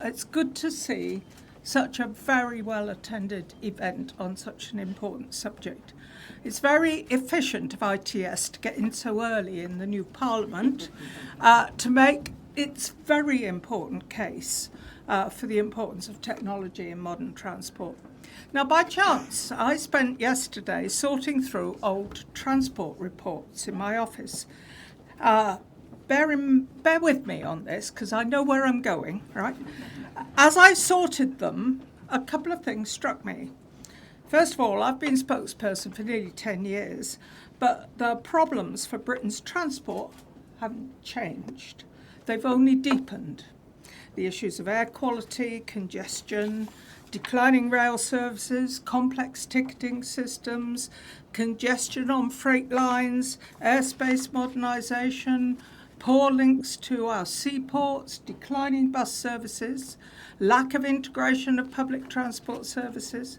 It's good to see such a very well-attended event on such an important subject. It's very efficient of ITS to get in so early in the new Parliament to make its very important case for the importance of technology in modern transport. Now, by chance, I spent yesterday sorting through old transport reports in my office. Bear with me on this, because I know where I'm going, right? As I sorted them, a couple of things struck me. First of all, I've been spokesperson for nearly 10 years, but the problems for Britain's transport haven't changed. They've only deepened. The issues of air quality, congestion, declining rail services, complex ticketing systems, congestion on freight lines, airspace modernisation, poor links to our seaports, declining bus services, lack of integration of public transport services.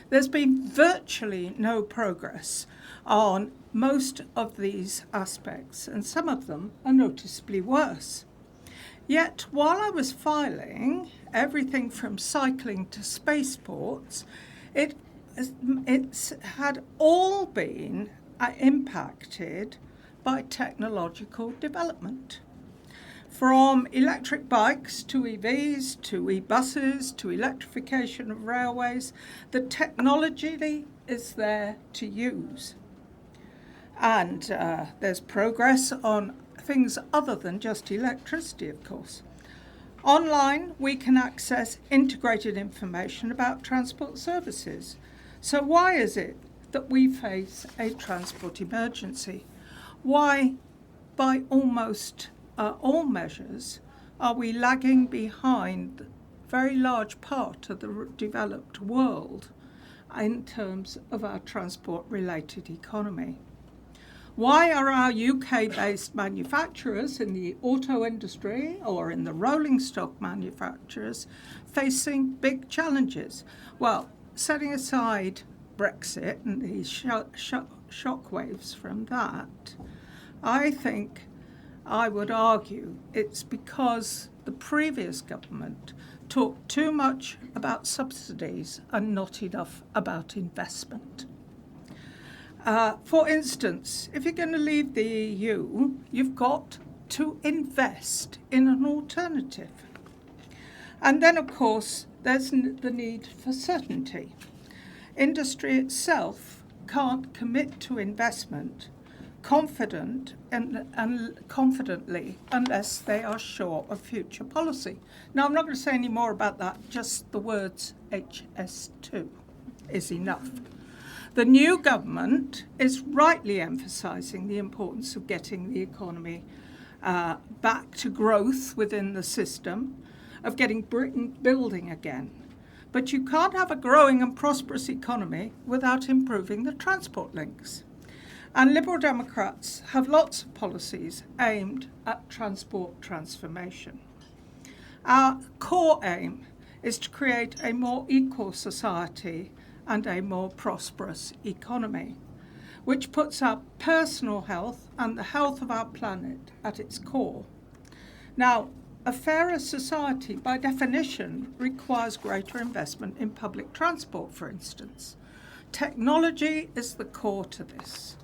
There's been virtually no progress on most of these aspects, and some of them are noticeably worse. Yet, while I was filing everything from cycling to spaceports, it's had all been impacted by technological development. From electric bikes to EVs to e-buses to electrification of railways, the technology is there to use. And there's progress on things other than just electricity, of course. Online, we can access integrated information about transport services. So why is it that we face a transport emergency? Why, by almost all measures, are we lagging behind a very large part of the developed world in terms of our transport-related economy? Why are our UK-based manufacturers in the auto industry or in the rolling stock manufacturers facing big challenges? Well, setting aside Brexit and the shockwaves from that, I would argue it's because the previous government talked too much about subsidies and not enough about investment. For instance, if you're going to leave the EU, you've got to invest in an alternative. And then, of course, there's the need for certainty. Industry itself can't commit to investment confidently unless they are sure of future policy. Now, I'm not going to say any more about that, just the words HS2 is enough. The new government is rightly emphasising the importance of getting the economy back to growth within the system, of getting Britain building again. But you can't have a growing and prosperous economy without improving the transport links. And Liberal Democrats have lots of policies aimed at transport transformation. Our core aim is to create a more equal society and a more prosperous economy, which puts our personal health and the health of our planet at its core. Now, a fairer society, by definition, requires greater investment in public transport, for instance. Technology is the core to this.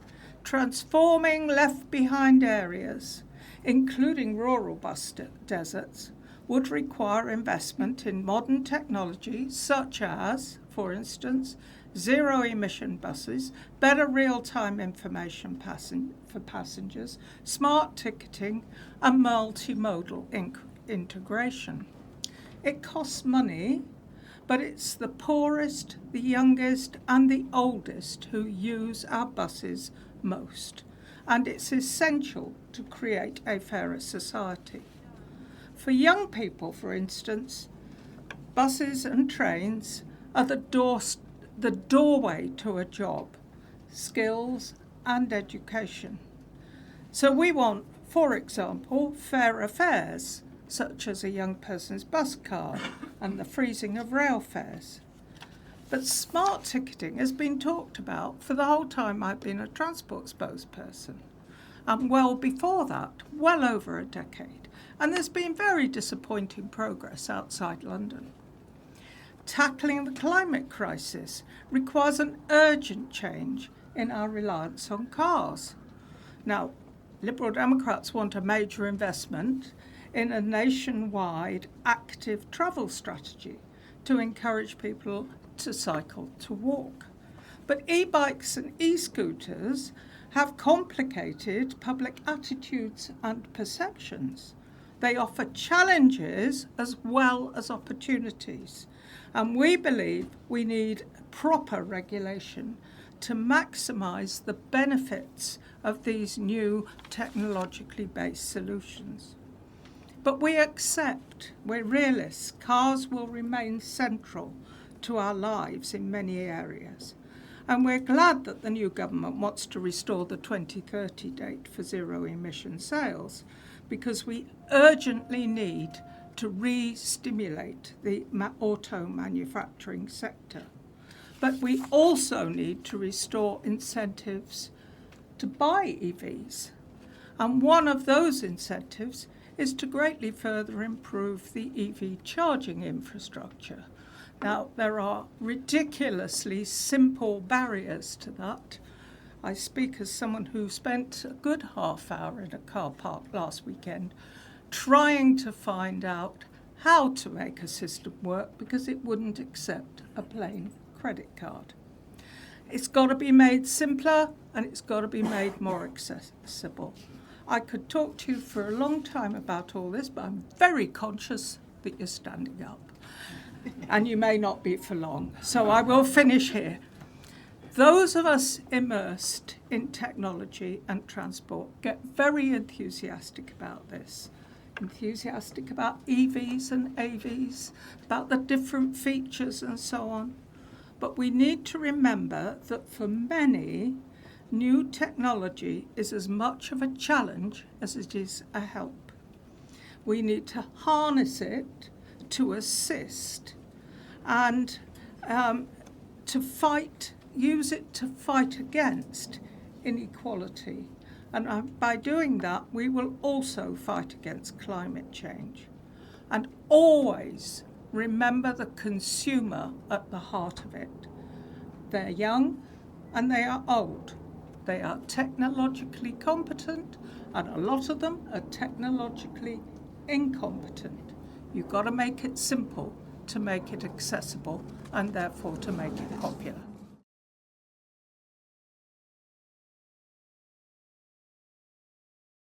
Transforming left-behind areas, including rural bus deserts, would require investment in modern technology such as, for instance, zero-emission buses, better real-time information for passengers, smart ticketing, and multimodal integration. It costs money, but it's the poorest, the youngest, and the oldest who use our buses most, and it's essential to create a fairer society. For young people, for instance, buses and trains are the doorway to a job, skills and education. So we want, for example, fairer fares, such as a young person's bus card and the freezing of rail fares. But smart ticketing has been talked about for the whole time I've been a transport spokesperson. and well before that, well over a decade. And there's been very disappointing progress outside London. Tackling the climate crisis requires an urgent change in our reliance on cars. Now, Liberal Democrats want a major investment in a nationwide active travel strategy to encourage people to cycle, to walk. But e-bikes and e-scooters have complicated public attitudes and perceptions. They offer challenges as well as opportunities. And we believe we need proper regulation to maximise the benefits of these new technologically based solutions. But we accept, we're realists, cars will remain central to our lives in many areas. And we're glad that the new government wants to restore the 2030 date for zero emission sales, because we urgently need to re-stimulate the auto manufacturing sector. But we also need to restore incentives to buy EVs. And one of those incentives is to greatly further improve the EV charging infrastructure. Now, there are ridiculously simple barriers to that. I speak as someone who spent a good half hour in a car park last weekend trying to find out how to make a system work because it wouldn't accept a plain credit card. It's got to be made simpler and it's got to be made more accessible. I could talk to you for a long time about all this, but I'm very conscious that you're standing up. And you may not be for long. So I will finish here. Those of us immersed in technology and transport get very enthusiastic about this. Enthusiastic about EVs and AVs, about the different features and so on. But we need to remember that for many, new technology is as much of a challenge as it is a help. We need to harness it to assist and to fight, use it to fight against inequality. And by doing that, we will also fight against climate change. And always remember the consumer at the heart of it. They're young and they are old. They are technologically competent, and a lot of them are technologically incompetent. You've got to make it simple to make it accessible and therefore to make it popular.